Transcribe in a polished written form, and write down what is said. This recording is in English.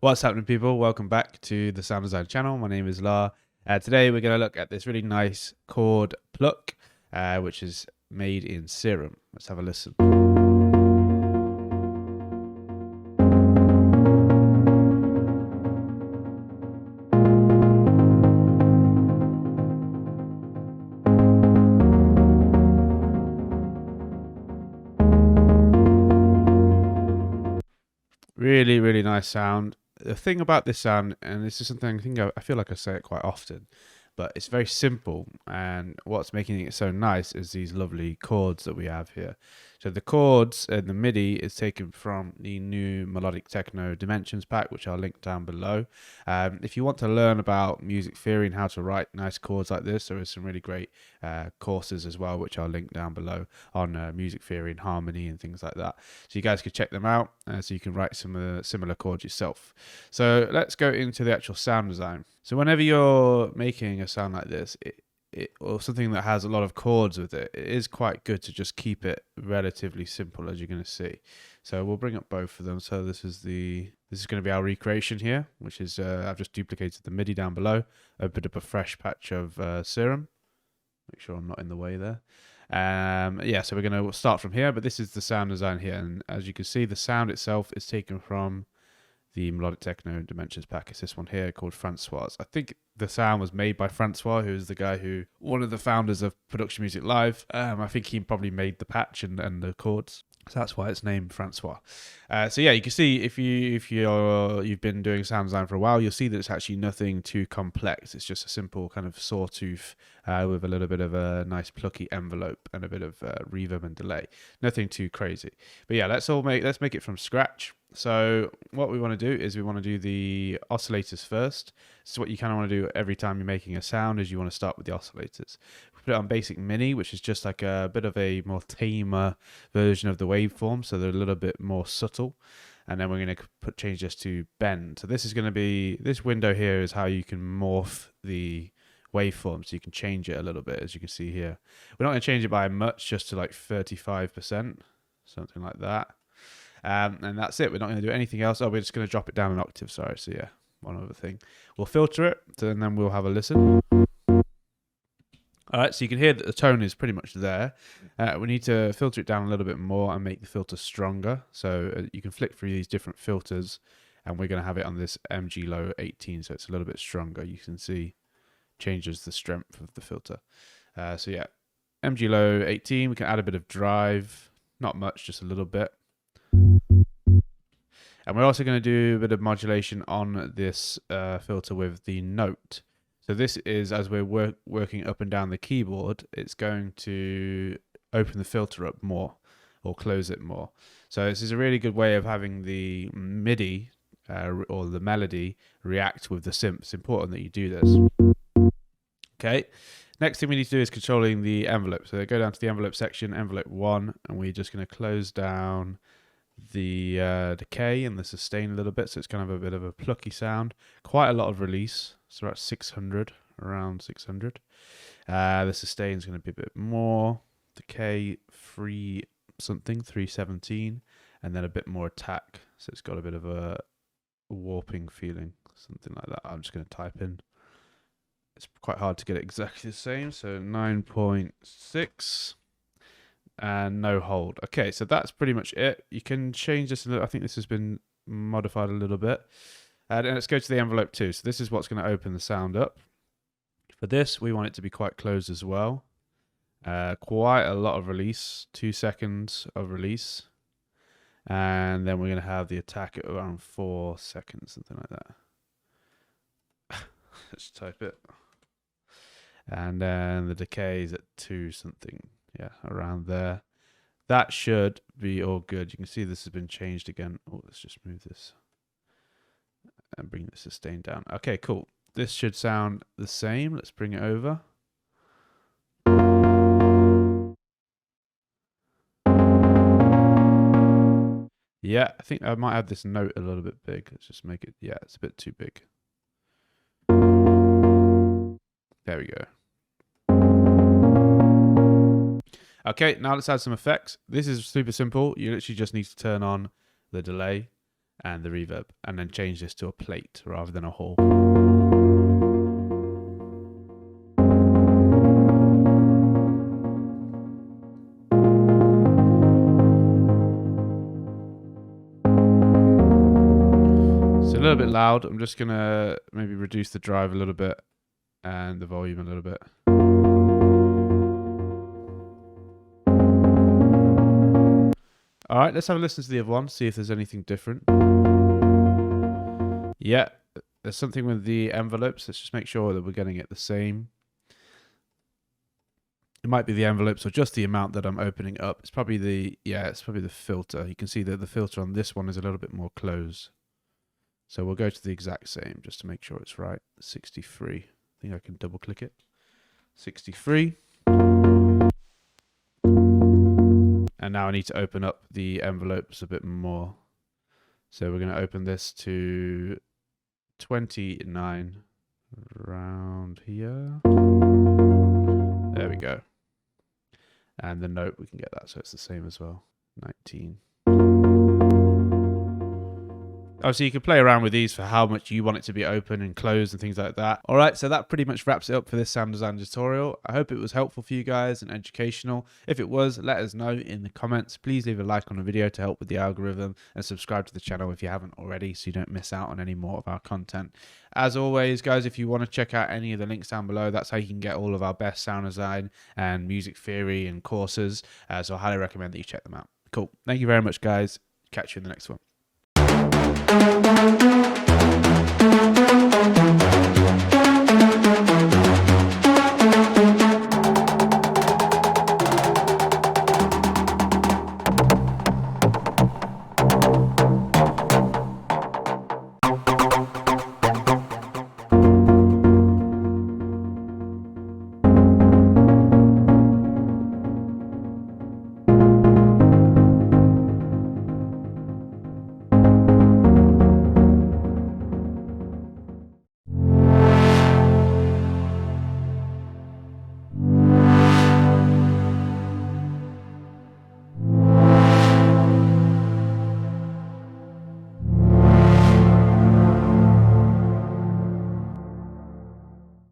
What's happening, people? Welcome back to the Sound Design channel. My name is La. Today we're going to look at this really nice chord pluck, which is made in Serum. Let's have a listen. Really, really nice sound. The thing about this sound, and this is something I feel like I say it quite often, but it's very simple, and what's making it so nice is these lovely chords that we have here. So the chords and the MIDI is taken from the new Melodic Techno Dimensions pack, which I'll link down below. If you want to learn about music theory and how to write nice chords like this, there is some really great courses as well, which I'll link down below on music theory and harmony and things like that. So you guys can check them out, so you can write some similar chords yourself. So let's go into the actual sound design. So whenever you're making a sound like this, or something that has a lot of chords with it, it is quite good to just keep it relatively simple, as you're going to see. So we'll bring up both of them. So this is going to be our recreation here, which is I've just duplicated the MIDI down below, opened up a fresh patch of Serum. Make sure I'm not in the way there. Yeah, so we're going to start from here, but this is the sound design here, and as you can see, the sound itself is taken from the Melodic Techno Dimensions pack. It's this one here called Francois. I think the sound was made by Francois, who is the guy one of the founders of Production Music Live. I think he probably made the patch and the chords. So that's why it's named Francois. So yeah, you can see if you've been doing sound design for a while, you'll see that it's actually nothing too complex. It's just a simple kind of sawtooth with a little bit of a nice plucky envelope and a bit of reverb and delay. Nothing too crazy. But yeah, let's make it from scratch. So what we want to do is we want to do the oscillators first. This is what you kind of want to do every time you're making a sound, is you want to start with the oscillators. We put it on basic mini, which is just like a bit of a more tamer version of the waveform, so they're a little bit more subtle. And then we're going to change this to bend. So this is going to be, this window here is how you can morph the waveform, so you can change it a little bit, as you can see here. We're not going to change it by much, just to like 35%, something like that. And that's it. We're not going to do anything else. Oh, we're just going to drop it down an octave. Sorry. So yeah, one other thing. We'll filter it, and then we'll have a listen. All right, so you can hear that the tone is pretty much there. We need to filter it down a little bit more and make the filter stronger. So you can flick through these different filters, and we're going to have it on this MG Low 18, so it's a little bit stronger. You can see changes the strength of the filter. So yeah, MG Low 18. We can add a bit of drive, not much, just a little bit. And we're also going to do a bit of modulation on this filter with the note. So this is, as we're working up and down the keyboard, it's going to open the filter up more or close it more. So this is a really good way of having the MIDI or the melody react with the synth. It's important that you do this. Okay. Next thing we need to do is controlling the envelope. So go down to the envelope section, envelope 1, and we're just going to close down the decay and the sustain a little bit, so it's kind of a bit of a plucky sound. Quite a lot of release, so about 600, around 600. The sustain is going to be a bit more. Decay 317, and then a bit more attack, so it's got a bit of a warping feeling, something like that. I'm just going to type in. It's quite hard to get it exactly the same, so 9.6. And no hold. Okay, so that's pretty much it. You can change this a little. I think this has been modified a little bit. And let's go to the envelope 2. So this is what's going to open the sound up. For this, we want it to be quite closed as well. Quite a lot of release, 2 seconds of release. And then we're going to have the attack at around 4 seconds, something like that. Let's type it. And then the decay is at 2 something. Yeah, around there. That should be all good. You can see this has been changed again. Oh, let's just move this and bring the sustain down. Okay, cool. This should sound the same. Let's bring it over. Yeah, I think I might have this note a little bit big. Let's just make it, yeah, it's a bit too big. There we go. Okay, now let's add some effects. This is super simple. You literally just need to turn on the delay and the reverb, and then change this to a plate rather than a hall. It's a little bit loud. I'm just gonna maybe reduce the drive a little bit and the volume a little bit. All right, let's have a listen to the other one, see if there's anything different. Yeah, there's something with the envelopes. Let's just make sure that we're getting it the same. It might be the envelopes or just the amount that I'm opening up. It's probably the, yeah, it's probably the filter. You can see that the filter on this one is a little bit more close. So we'll go to the exact same just to make sure it's right. 63. I think I can double click it. 63. And now I need to open up the envelopes a bit more. So we're going to open this to 29 around here. There we go. And the note, we can get that so it's the same as well. 19. Obviously, you can play around with these for how much you want it to be open and closed and things like that. All right, so that pretty much wraps it up for this sound design tutorial. I hope it was helpful for you guys and educational. If it was, let us know in the comments. Please leave a like on the video to help with the algorithm and subscribe to the channel if you haven't already so you don't miss out on any more of our content. As always, guys, if you want to check out any of the links down below, that's how you can get all of our best sound design and music theory and courses. So I highly recommend that you check them out. Cool. Thank you very much, guys. Catch you in the next one.